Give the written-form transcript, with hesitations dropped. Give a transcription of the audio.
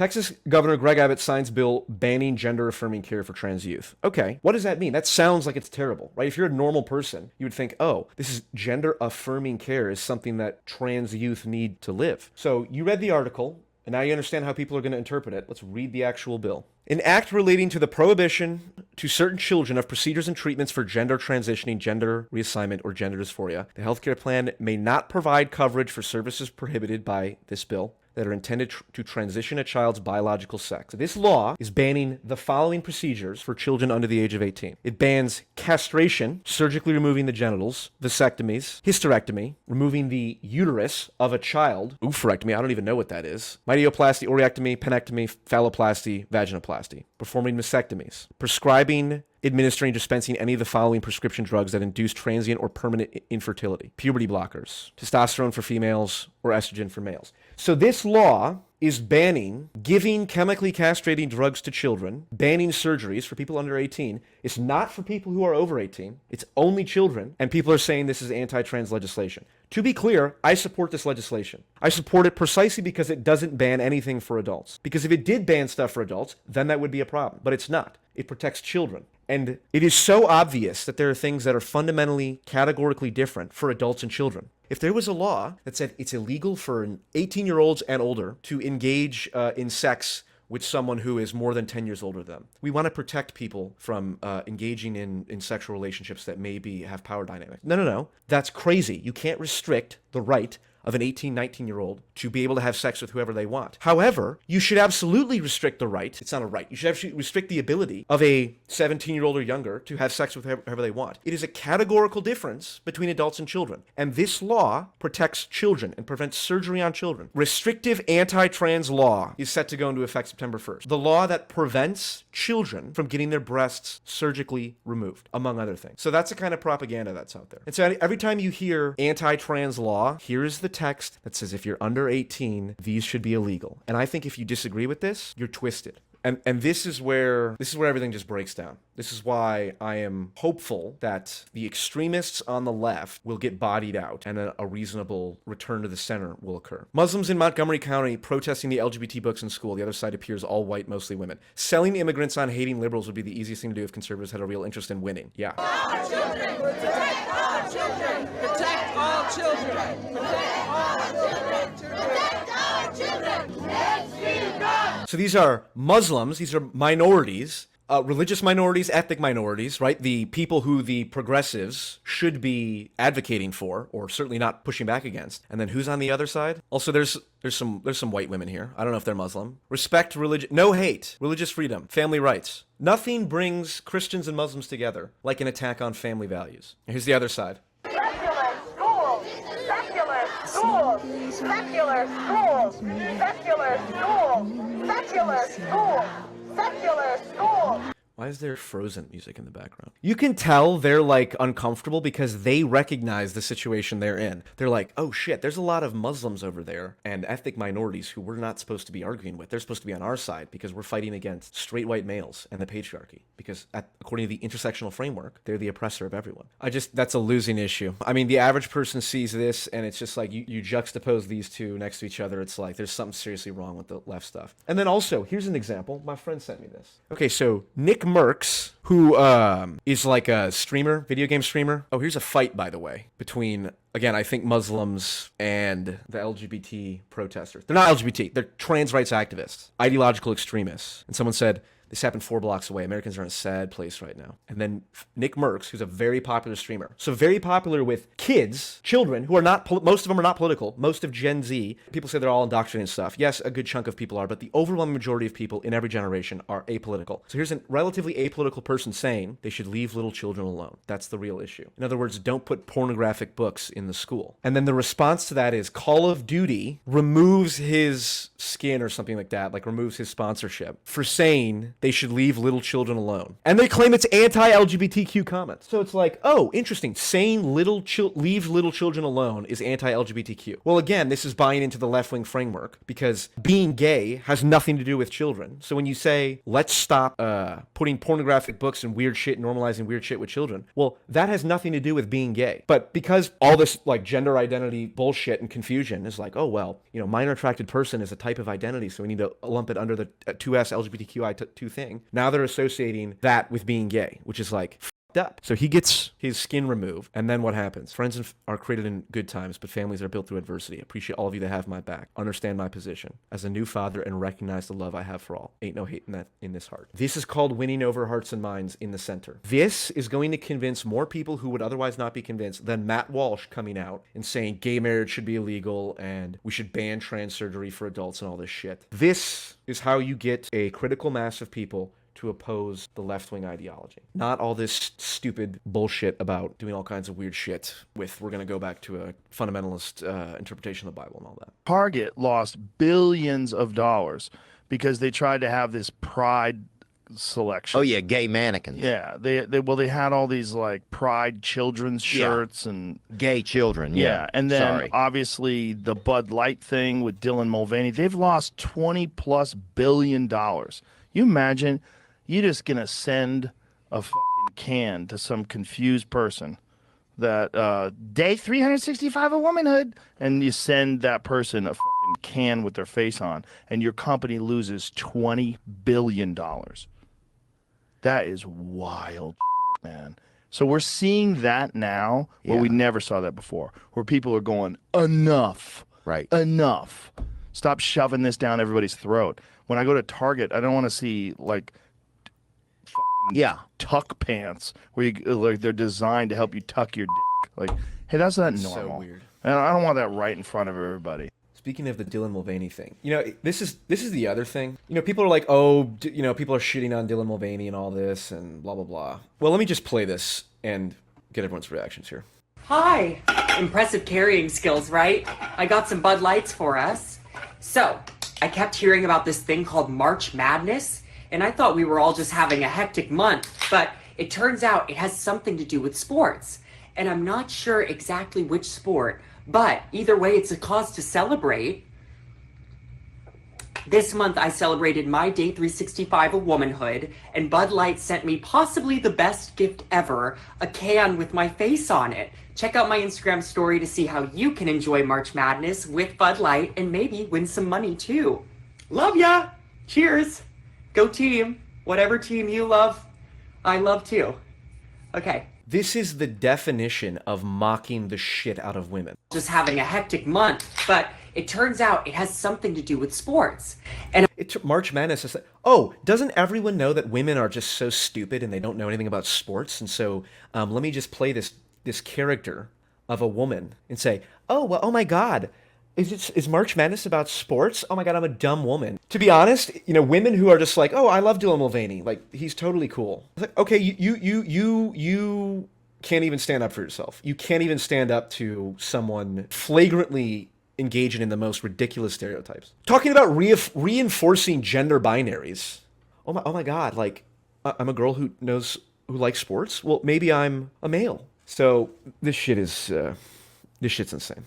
Texas Governor Greg Abbott signs bill banning gender-affirming care for trans youth. Okay, what does that mean? That sounds like it's terrible, right? If you're a normal person, you would think, oh, this is gender-affirming care is something that trans youth need to live. So you read the article, and now you understand how people are going to interpret it. Let's read the actual bill. An act relating to the prohibition to certain children of procedures and treatments for gender transitioning, gender reassignment, or gender dysphoria. The healthcare plan may not provide coverage for services prohibited by this bill that are intended to transition a child's biological sex. So this law is banning the following procedures for children under the age of 18. It bans castration, surgically removing the genitals, vasectomies, hysterectomy, removing the uterus of a child, oophorectomy, I don't even know what that is, myoplasty, oreectomy, penectomy, phalloplasty, vaginoplasty, performing mastectomies, prescribing, administering, dispensing any of the following prescription drugs that induce transient or permanent infertility: puberty blockers, testosterone for females, or estrogen for males. So this law is banning giving chemically castrating drugs to children, banning surgeries for people under 18. It's not for people who are over 18. It's only children. And people are saying this is anti-trans legislation. To be clear, I support this legislation. I support it precisely because it doesn't ban anything for adults. Because if it did ban stuff for adults, then that would be a problem. But it's not. It protects children. And it is so obvious that there are things that are fundamentally, categorically different for adults and children. If there was a law that said it's illegal for 18-year-olds and older to engage in sex with someone who is more than 10 years older than them, we want to protect people from engaging in sexual relationships that maybe have power dynamics. No. That's crazy. You can't restrict the right of an 18, 19-year-old to be able to have sex with whoever they want. However, you should absolutely restrict the right. It's not a right. You should actually restrict the ability of a 17-year-old or younger to have sex with whoever they want. It is a categorical difference between adults and children. And this law protects children and prevents surgery on children. Restrictive anti-trans law is set to go into effect September 1st. The law that prevents children from getting their breasts surgically removed, among other things. So that's the kind of propaganda that's out there. And so every time you hear anti-trans law, here is the text that says if you're under 18, these should be illegal. And I think if you disagree with this, you're twisted. And this is where everything just breaks down. This is why I am hopeful that the extremists on the left will get bodied out and a reasonable return to the center will occur. Muslims in Montgomery County protesting the LGBT books in school. The other side appears all white, mostly women. Selling immigrants on hating liberals would be the easiest thing to do if conservatives had a real interest in winning. Yeah. Our children, protect our children, protect all children, protect all children, protect our children. Let's be God. So these are Muslims, these are minorities, religious minorities, ethnic minorities, right? The people who the progressives should be advocating for, or certainly not pushing back against. And then who's on the other side? Also, there's some white women here. I don't know if they're Muslim. Respect religion, no hate, religious freedom, family rights. Nothing brings Christians and Muslims together like an attack on family values. Here's the other side. Secular schools, secular schools, secular schools, secular schools, secular schools, secular schools. Why is there Frozen music in the background? You can tell they're like uncomfortable because they recognize the situation they're in. They're like, oh shit, there's a lot of Muslims over there and ethnic minorities who we're not supposed to be arguing with. They're supposed to be on our side because we're fighting against straight white males and the patriarchy. Because according to the intersectional framework, they're the oppressor of everyone. That's a losing issue. I mean, the average person sees this and it's just like you juxtapose these two next to each other. It's like there's something seriously wrong with the left stuff. And then also, here's an example. My friend sent me this. Okay, so NickMercs, who is like a streamer, video game streamer. Oh, here's a fight, by the way, between, again, I think Muslims and the LGBT protesters. They're not LGBT. They're trans rights activists, ideological extremists. And someone said, this happened 4 blocks away. Americans are in a sad place right now. And then NickMercs, who's a very popular streamer. So very popular with kids, children, who are not, most of them are not political. Most of Gen Z, people say they're all indoctrinated and stuff. Yes, a good chunk of people are, but the overwhelming majority of people in every generation are apolitical. So here's a relatively apolitical person saying they should leave little children alone. That's the real issue. In other words, don't put pornographic books in the school. And then the response to that is Call of Duty removes his skin or something like that, like removes his sponsorship for saying they should leave little children alone. And they claim it's anti-LGBTQ comments. So it's like, oh, interesting. Saying leave little children alone is anti-LGBTQ. Well, again, this is buying into the left-wing framework because being gay has nothing to do with children. So when you say, let's stop putting pornographic books and weird shit, normalizing weird shit with children, well, that has nothing to do with being gay. But because all this like gender identity bullshit and confusion is like, oh, well, minor attracted person is a type of identity, so we need to lump it under the 2S LGBTQI2 thing. Now they're associating that with being gay, which is like up. So he gets his skin removed, and then what happens? Friends are created in good times, but families are built through adversity. Appreciate all of you that have my back. Understand my position as a new father and recognize the love I have for all. Ain't no hate in this heart. This is called winning over hearts and minds in the center. This is going to convince more people who would otherwise not be convinced than Matt Walsh coming out and saying gay marriage should be illegal and we should ban trans surgery for adults and all this shit. This is how you get a critical mass of people to oppose the left-wing ideology. Not all this stupid bullshit about doing all kinds of weird shit with we're going to go back to a fundamentalist interpretation of the Bible and all that. Target lost billions of dollars because they tried to have this pride selection. Oh yeah, gay mannequins. Yeah, they had all these like pride children's shirts and gay children. Yeah, and then obviously the Bud Light thing with Dylan Mulvaney. They've lost $20+ billion. You imagine you're just gonna send a fucking can to some confused person that day 365 of womanhood, and you send that person a fucking can with their face on, and your company loses $20 billion. That is wild, man. So we're seeing that now where we never saw that before, where people are going, enough. Right. Enough. Stop shoving this down everybody's throat. When I go to Target, I don't want to see like tuck pants where you like they're designed to help you tuck your dick. Like, hey, that's not normal. So weird. And I don't want that right in front of everybody. Speaking of the Dylan Mulvaney thing, this is the other thing. People are like, oh, people are shitting on Dylan Mulvaney and all this and blah, blah, blah. Well, let me just play this and get everyone's reactions here. Hi. Impressive carrying skills, right? I got some Bud Lights for us. So, I kept hearing about this thing called March Madness, and I thought we were all just having a hectic month, but it turns out it has something to do with sports. And I'm not sure exactly which sport, but either way, it's a cause to celebrate. This month, I celebrated my day 365 of womanhood, and Bud Light sent me possibly the best gift ever, a can with my face on it. Check out my Instagram story to see how you can enjoy March Madness with Bud Light and maybe win some money too. Love ya! Cheers! Go team! Whatever team you love, I love too. Okay. This is the definition of mocking the shit out of women. Just having a hectic month, but it turns out it has something to do with sports. And March Madness is like, oh, doesn't everyone know that women are just so stupid and they don't know anything about sports? And so let me just play this character of a woman and say, oh, well, oh my God, is March Madness about sports? Oh my God, I'm a dumb woman. To be honest, women who are just like, oh, I love Dylan Mulvaney, like he's totally cool. It's like, okay, you can't even stand up for yourself. You can't even stand up to someone flagrantly engaging in the most ridiculous stereotypes. Talking about reinforcing gender binaries. Oh my God, like I'm a girl who likes sports. Well, maybe I'm a male. So this shit's insane.